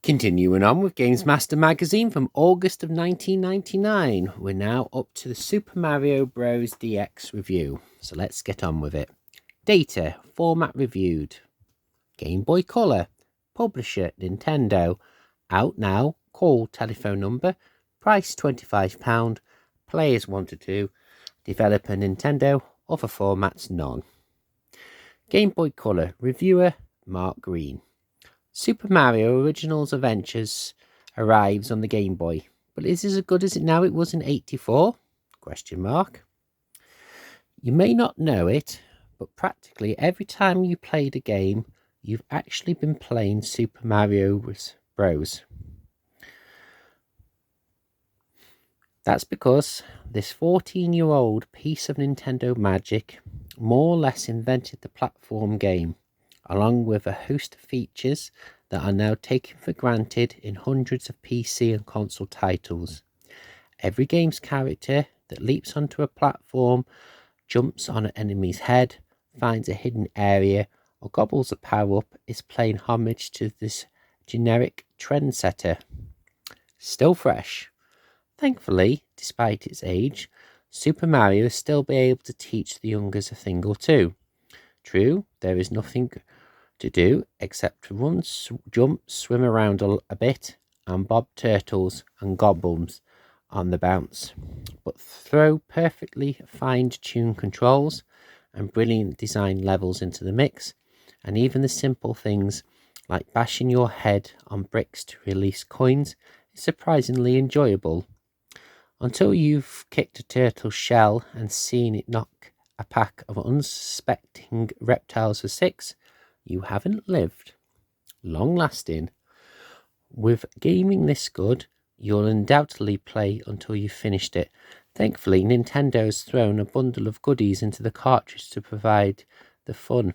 Continuing on with Gamesmaster magazine from August of 1999, we're now up to the Super Mario Bros. DX review. So let's get on with it. Data, format reviewed. Game Boy Color. Publisher, Nintendo. Out now. Call telephone number. Price £25. Players 1 to 2. Developer Nintendo. Other formats none. Game Boy Color. Reviewer Mark Green. Super Mario Originals Adventures arrives on the Game Boy, but is it as good as it now it was in '84? Question mark. You may not know it, but practically every time you played a game, you've actually been playing Super Mario Bros. That's because this 14-year-old piece of Nintendo magic more or less invented the platform game, along with a host of features that are now taken for granted in hundreds of PC and console titles. Every game's character that leaps onto a platform, jumps on an enemy's head, finds a hidden area, or gobbles a power-up is paying homage to this generic trendsetter. Still fresh. Thankfully, despite its age, Super Mario will still be able to teach the youngers a thing or two. True, there is nothing to do except to run, jump, swim around a bit, and bob turtles and goblins on the bounce. But throw perfectly fine-tuned controls and brilliant design levels into the mix, and even the simple things like bashing your head on bricks to release coins is surprisingly enjoyable. Until you've kicked a turtle's shell and seen it knock a pack of unsuspecting reptiles for 6, you haven't lived. Long lasting. With gaming this good, you'll undoubtedly play until you've finished it. Thankfully, Nintendo's thrown a bundle of goodies into the cartridge to provide the fun,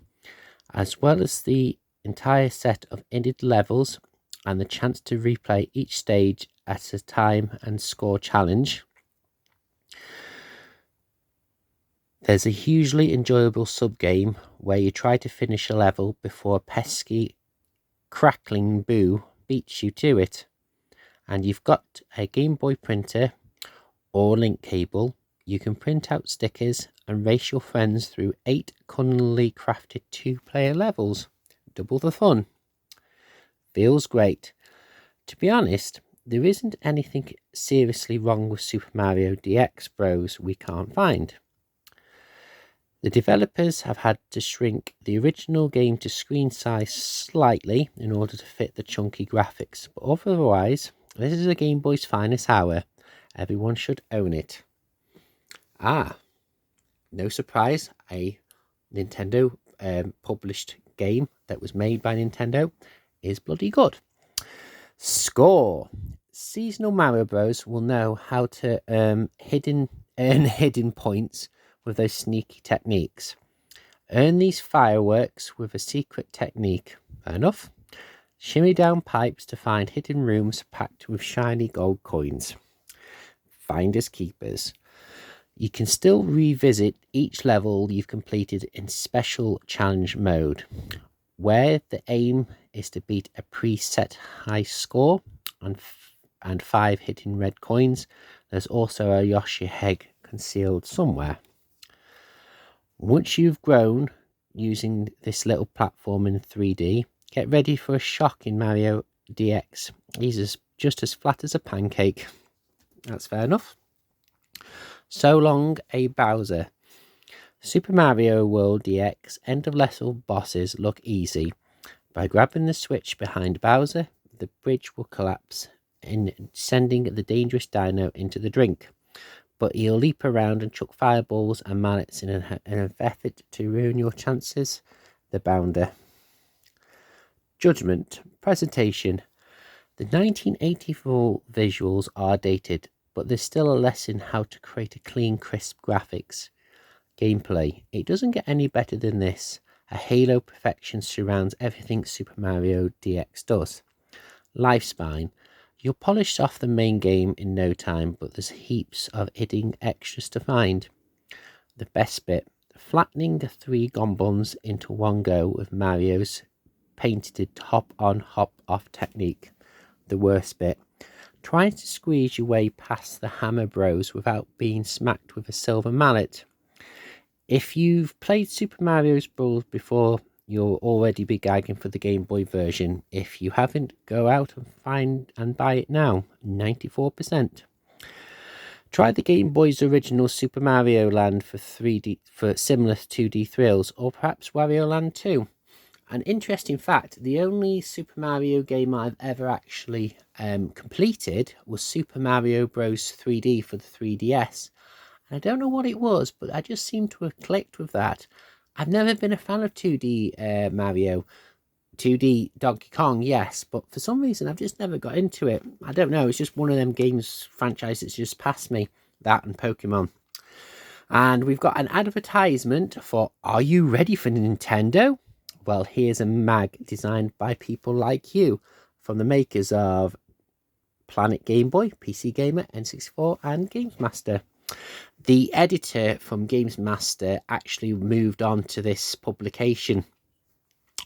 as well as the entire set of edited levels and the chance to replay each stage at a time and score challenge. There's a hugely enjoyable sub-game where you try to finish a level before a pesky crackling boo beats you to it. And you've got a Game Boy printer or link cable. You can print out stickers and race your friends through 8 cunningly crafted 2-player levels. Double the fun. Feels great. To be honest, there isn't anything seriously wrong with Super Mario DX Bros. We can't find. The developers have had to shrink the original game to screen size slightly in order to fit the chunky graphics, but otherwise, this is a Game Boy's finest hour. Everyone should own it. No surprise, a Nintendo published game that was made by Nintendo is bloody good. Score. Seasonal Mario Bros will know how to earn hidden points with those sneaky techniques. Earn these fireworks with a secret technique. Fair enough. Shimmy down pipes to find hidden rooms packed with shiny gold coins. Finders keepers. You can still revisit each level you've completed in special challenge mode, where the aim is to beat a preset high score and 5 hidden red coins. There's also a Yoshi egg concealed somewhere. Once you've grown using this little platform in 3D, get ready for a shock in Mario DX. He's just as flat as a pancake. That's fair enough. So long, a Bowser. Super Mario World DX end-of-level bosses look easy. By grabbing the switch behind Bowser, the bridge will collapse, sending the dangerous dino into the drink. But he'll leap around and chuck fireballs and mallets in an effort to ruin your chances. The Bounder. Judgment. Presentation. The 1984 visuals are dated, but there's still a lesson how to create a clean, crisp graphics. Gameplay. It doesn't get any better than this. A halo perfection surrounds everything Super Mario DX does. Lifespan. You'll polish off the main game in no time, but there's heaps of hidden extras to find. The best bit. Flattening the 3 goblins into one go with Mario's patented hop-on, hop-off technique. the worst bit. Trying to squeeze your way past the Hammer Bros without being smacked with a silver mallet. If you've played Super Mario Bros. Before, you'll already be gagging for the Game Boy version. If you haven't, go out and find and buy it now. 94%. Try the Game Boy's original Super Mario Land for similar 2D thrills, or perhaps Wario Land 2. An interesting fact, the only Super Mario game I've ever actually completed was Super Mario Bros. 3D for the 3DS. And I don't know what it was, but I just seemed to have clicked with that. I've never been a fan of 2D Mario. 2D Donkey Kong, yes, but for some reason I've just never got into it. I don't know, it's just one of them games franchise that's just passed me, that and Pokemon. And we've got an advertisement for Are You Ready for Nintendo? Well, here's a mag designed by people like you, from the makers of Planet Game Boy, PC Gamer, N64 and Gamesmaster. The editor from Gamesmaster actually moved on to this publication.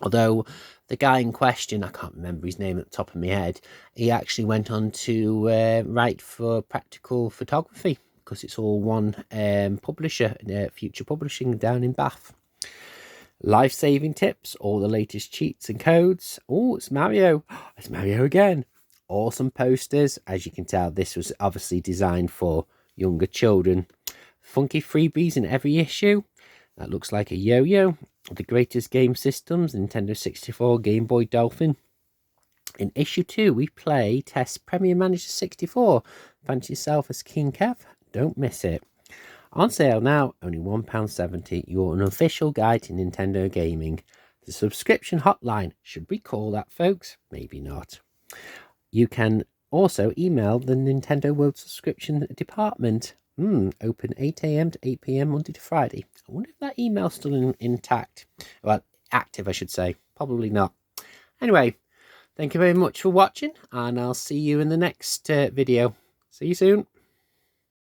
Although the guy in question, I can't remember his name at the top of my head, he actually went on to write for Practical Photography, because it's all one publisher, Future Publishing down in Bath. Life-saving tips, all the latest cheats and codes. Oh, it's Mario. It's Mario again. Awesome posters. As you can tell, this was obviously designed for younger children. Funky freebies in every issue. That looks like a yo-yo. The greatest game systems, Nintendo 64, Game Boy Dolphin. In issue 2, we test Premier Manager 64. Fancy yourself as King Kev? Don't miss it. On sale now, only £1.70. Your unofficial guide to Nintendo gaming. The subscription hotline. Should we call that, folks? Maybe not. You can also email the Nintendo World Subscription Department. Open 8 AM to 8 PM Monday to Friday. I wonder if that email's still intact. Well, active, I should say. Probably not. Anyway, thank you very much for watching, and I'll see you in the next video. See you soon.